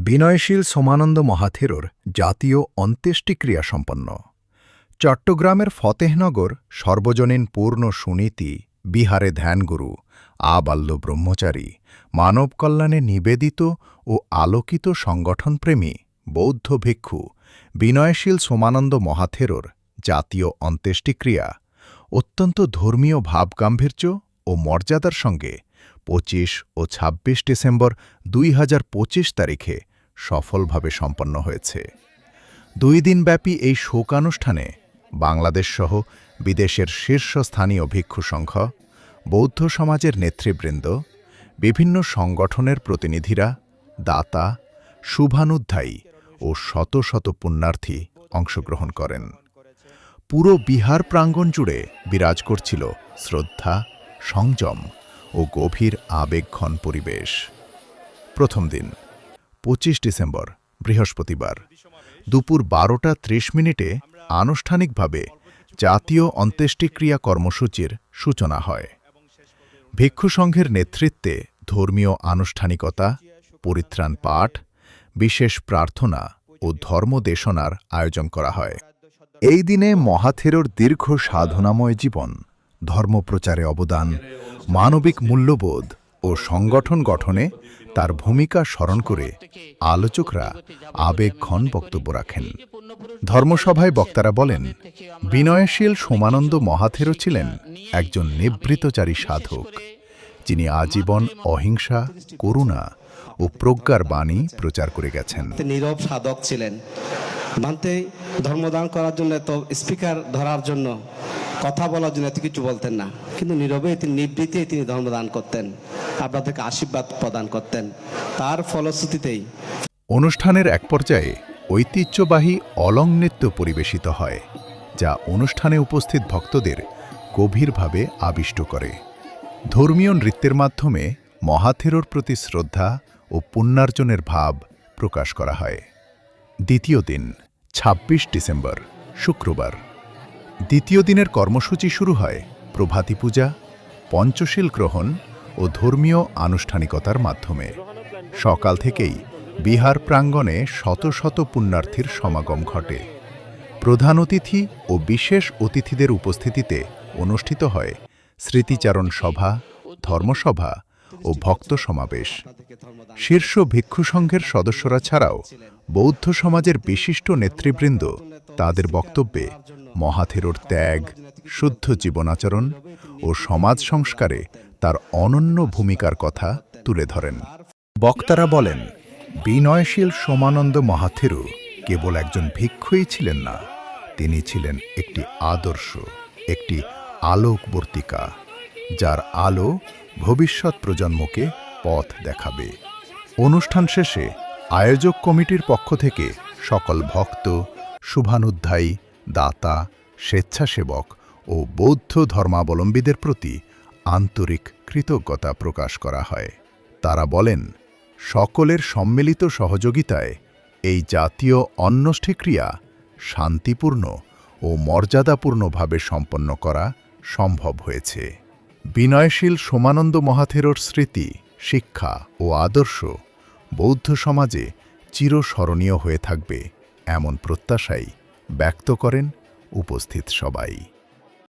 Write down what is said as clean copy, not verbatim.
বিনয়শীল সোমানন্দ মহাথেরোর জাতীয় অন্ত্যেষ্টিক্রিয়া সম্পন্ন। চট্টগ্রামের ফতেহনগর সর্বজনীন পূর্ণ সুনীতি বিহারে ধ্যানগুরু আবাল্য ব্রহ্মচারী মানব কল্যাণে নিবেদিত ও আলোকিত সংগঠনপ্রেমী বৌদ্ধ ভিক্ষু বিনয়শীল সোমানন্দ মহাথেরোর জাতীয় অন্ত্যেষ্টিক্রিয়া অত্যন্ত ধর্মীয় ভাবগাম্ভীর্য ও মর্যাদার সঙ্গে ২৫ ও ২৬ ডিসেম্বর ২০২৫ তারিখে সফলভাবে সম্পন্ন হয়েছে। ২ দিনব্যাপী এই শোকানুষ্ঠানে বাংলাদেশসহ বিদেশের শীর্ষস্থানীয় ভিক্ষু সংঘ, বৌদ্ধ সমাজের নেতৃবৃন্দ, বিভিন্ন সংগঠনের প্রতিনিধিরা, দাতা, শুভানুধ্যায়ী ও শত শত পুণ্যার্থী অংশগ্রহণ করেন। পুরো বিহার প্রাঙ্গণ জুড়ে বিরাজ করছিল শ্রদ্ধা, সংযম ও গভীর আবেগঘন পরিবেশ। প্রথম দিন ২৫ ডিসেম্বর বৃহস্পতিবার দুপুর ১২:৩০ আনুষ্ঠানিকভাবে জাতীয় অন্ত্যেষ্টিক্রিয়া কর্মসূচির সূচনা হয়। ভিক্ষু সংঘের নেতৃত্বে ধর্মীয় আনুষ্ঠানিকতা, পরিত্রাণ পাঠ, বিশেষ প্রার্থনা ও ধর্মদেশনার আয়োজন করা হয়। এই দিনে মহাথেরোর দীর্ঘ সাধনাময় জীবন, ধর্মপ্রচারে অবদান, মানবিক মূল্যবোধ ও সংগঠন গঠনে তার ভূমিকা স্মরণ করে আলোচকরা আবেগঘন বক্তব্য রাখেন। ধর্মসভায় বক্তারা বলেন, বিনয়শীল সোমানন্দ মহাথেরো ছিলেন একজন নিবৃতচারী সাধক, যিনি আজীবন অহিংসা, করুণা ও প্রজ্ঞার বাণী প্রচার করে গেছেন। নীরব সাধক ছিলেন। ভান্তে ধর্মদান করার জন্য তো স্পিকার ধরার জন্য, কথা বলার জন্য এত কিছু বলতেন না, কিন্তু নীরবে তিনি নিবৃত্তে তিনি ধর্মদান করতেন, আপনাদেরকে আশীর্বাদ প্রদান করতেন। তার ফলশ্রুতিতেই অনুষ্ঠানের এক পর্যায়ে ঐতিহ্যবাহী অলং নৃত্য পরিবেশিত হয়, যা অনুষ্ঠানে উপস্থিত ভক্তদের গভীরভাবে আবিষ্ট করে। ধর্মীয় নৃত্যের মাধ্যমে মহাথেরোর প্রতি শ্রদ্ধা ও পুণ্যার্জনের ভাব প্রকাশ করা হয়। দ্বিতীয় দিন ২৬ ডিসেম্বর শুক্রবার। দ্বিতীয় দিনের কর্মসূচি শুরু হয় প্রভাতী পূজা, পঞ্চশীল গ্রহণ ও ধর্মীয় আনুষ্ঠানিকতার মাধ্যমে। সকাল থেকেই বিহার প্রাঙ্গণে শত শত পুণ্যার্থীর সমাগম ঘটে। প্রধান অতিথি ও বিশেষ অতিথিদের উপস্থিতিতে অনুষ্ঠিত হয় স্মৃতিচারণ সভা, ধর্মসভা ও ভক্ত সমাবেশ। শীর্ষ ভিক্ষু সংঘের সদস্যরা ছাড়াও বৌদ্ধ সমাজের বিশিষ্ট নেতৃবৃন্দ তাদের বক্তব্যে মহাথেরোর ত্যাগ, শুদ্ধ জীবনাচরণ ও সমাজ সংস্কারে তার অনন্য ভূমিকার কথা তুলে ধরেন। বক্তারা বলেন, বিনয়শীল সোমানন্দ মহাথেরো কেবল একজন ভিক্ষুই ছিলেন না, তিনি ছিলেন একটি আদর্শ, একটি আলোকবর্তিকা, যার আলো ভবিষ্যৎ প্রজন্মকে পথ দেখাবে। অনুষ্ঠান শেষে আয়োজক কমিটির পক্ষ থেকে সকল ভক্ত, শুভানুধ্যায়ী, দাতা, স্বেচ্ছাসেবক ও বৌদ্ধ ধর্মাবলম্বীদের প্রতি আন্তরিক কৃতজ্ঞতা প্রকাশ করা হয়। তারা বলেন, সকলের সম্মিলিত সহযোগিতায় এই জাতীয় অন্ত্যেষ্টিক্রিয়া শান্তিপূর্ণ ও মর্যাদাপূর্ণভাবে সম্পন্ন করা সম্ভব হয়েছে। বিনয়শীল সোমানন্দ মহাথেরোর স্মৃতি, শিক্ষা ও আদর্শ বৌদ্ধ সমাজে চিরস্মরণীয় হয়ে থাকবে, এমন প্রত্যাশাই ব্যক্ত করেন উপস্থিত সবাই।